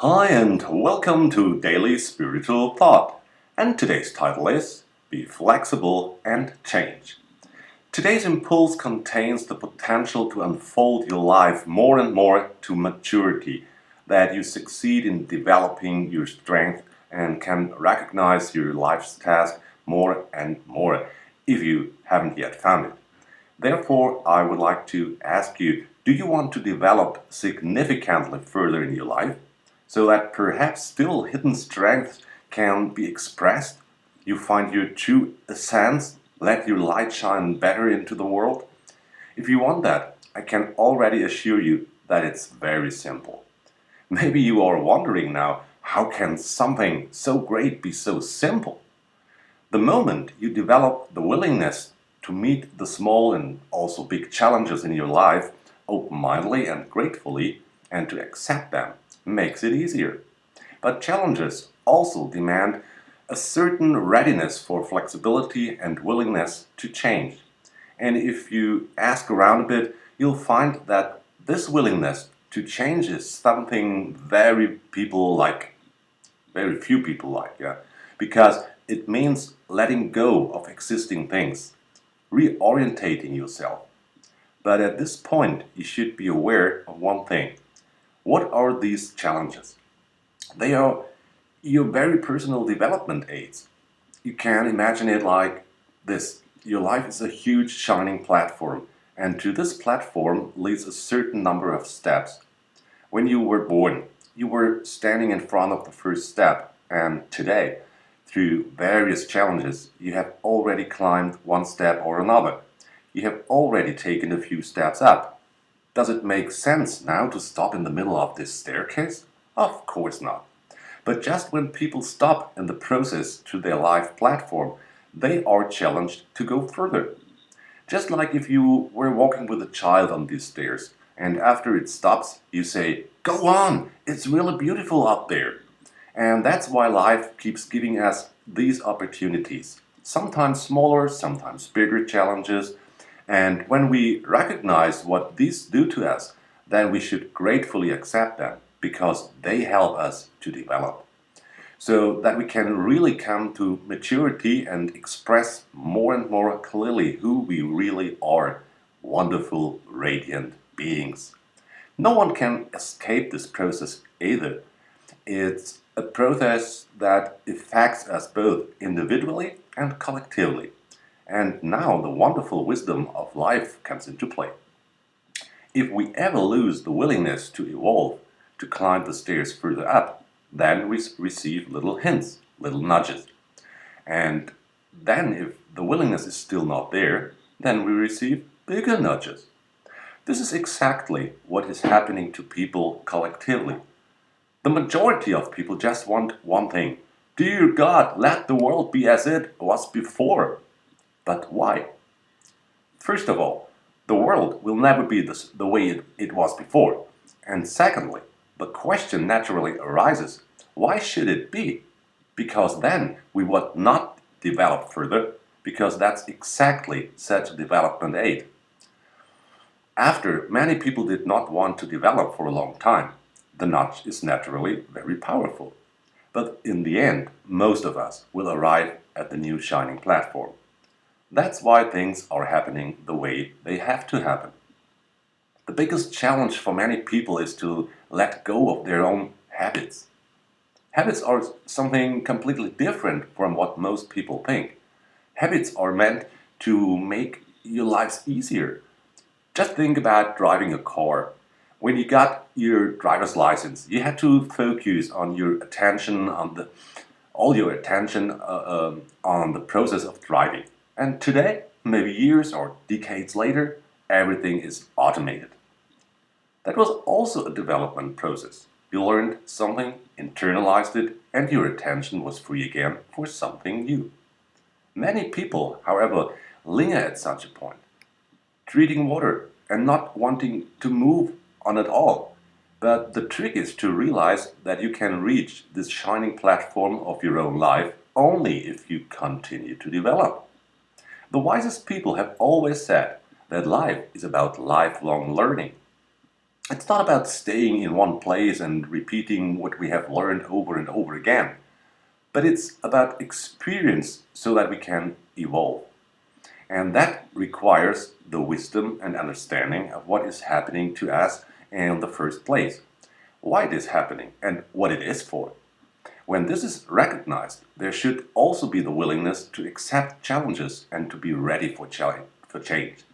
Hi and welcome to Daily Spiritual Thought. And today's title is Be Flexible and Change. Today's impulse contains the potential to unfold your life more and more to maturity, that you succeed in developing your strength and can recognize your life's task more and more if you haven't yet found it. Therefore, I would like to ask you, do you want to develop significantly further in your life so that perhaps still hidden strengths can be expressed? You find your true essence, let your light shine better into the world? If you want that, I can already assure you that it's very simple. Maybe you are wondering now, how can something so great be so simple? The moment you develop the willingness to meet the small and also big challenges in your life open-mindedly and gratefully, and to accept them, makes it easier. But challenges also demand a certain readiness for flexibility and willingness to change. And if you ask around a bit, you'll find that this willingness to change is something very few people like, yeah, because it means letting go of existing things, reorientating yourself. But at this point, you should be aware of one thing. What are these challenges? They are your very personal development aids. You can imagine it like this. Your life is a huge shining platform, and to this platform leads a certain number of steps. When you were born, you were standing in front of the first step, and today, through various challenges, you have already climbed one step or another. You have already taken a few steps up. Does it make sense now to stop in the middle of this staircase? Of course not. But just when people stop in the process to their life platform, they are challenged to go further. Just like if you were walking with a child on these stairs, and after it stops, you say, "Go on, it's really beautiful up there." And that's why life keeps giving us these opportunities. Sometimes smaller, sometimes bigger challenges. And when we recognize what these do to us, then we should gratefully accept them because they help us to develop, so that we can really come to maturity and express more and more clearly who we really are: wonderful, radiant beings. No one can escape this process either. It's a process that affects us both individually and collectively. And now the wonderful wisdom of life comes into play. If we ever lose the willingness to evolve, to climb the stairs further up, then we receive little hints, little nudges. And then if the willingness is still not there, then we receive bigger nudges. This is exactly what is happening to people collectively. The majority of people just want one thing. Dear God, let the world be as it was before. But why? First of all, the world will never be the way it was before. And secondly, the question naturally arises, why should it be? Because then we would not develop further, because that's exactly such a development aid. After many people did not want to develop for a long time, the nudge is naturally very powerful. But in the end, most of us will arrive at the new shining platform. That's why things are happening the way they have to happen. The biggest challenge for many people is to let go of their own habits. Habits are something completely different from what most people think. Habits are meant to make your lives easier. Just think about driving a car. When you got your driver's license, you had to focus on your attention on all your attention on the process of driving. And today, maybe years or decades later, everything is automated. That was also a development process. You learned something, internalized it, and your attention was free again for something new. Many people, however, linger at such a point, treating water and not wanting to move on at all. But the trick is to realize that you can reach this shining platform of your own life only if you continue to develop. The wisest people have always said that life is about lifelong learning. It's not about staying in one place and repeating what we have learned over and over again, but it's about experience so that we can evolve. And that requires the wisdom and understanding of what is happening to us in the first place, why it is happening, and what it is for. When this is recognized, there should also be the willingness to accept challenges and to be ready for change.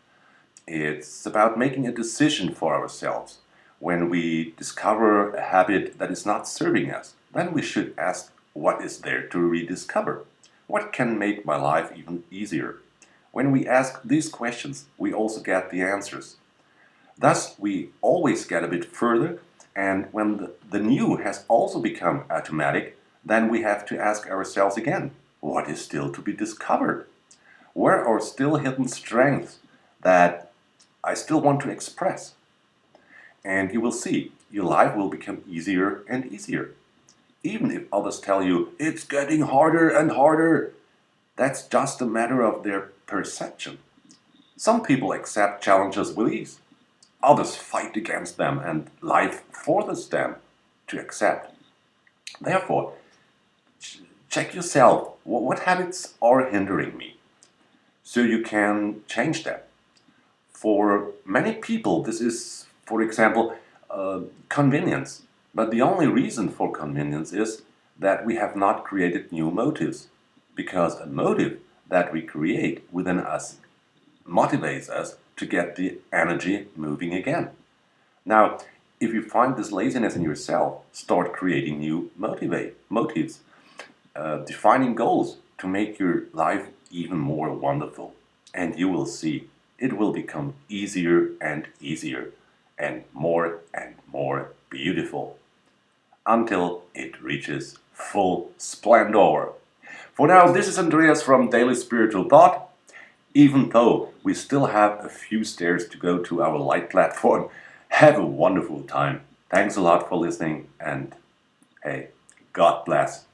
It's about making a decision for ourselves. When we discover a habit that is not serving us, then we should ask what is there to rediscover? What can make my life even easier? When we ask these questions, we also get the answers. Thus, we always get a bit further, and when the new has also become automatic, then we have to ask ourselves again, what is still to be discovered? Where are still hidden strengths that I still want to express? And you will see, your life will become easier and easier. Even if others tell you, it's getting harder and harder, that's just a matter of their perception. Some people accept challenges with ease. Others fight against them, and life forces them to accept. Therefore, check yourself. What habits are hindering me? So you can change them. For many people, this is, for example, convenience. But the only reason for convenience is that we have not created new motives. Because a motive that we create within us motivates us to get the energy moving again. Now, if you find this laziness in yourself, start creating new motives, defining goals to make your life even more wonderful. And you will see it will become easier and easier and more beautiful until it reaches full splendor. For now, this is Andreas from Daily Spiritual Thought. Even though we still have a few stairs to go to our light platform, have a wonderful time. Thanks a lot for listening, and hey, God bless.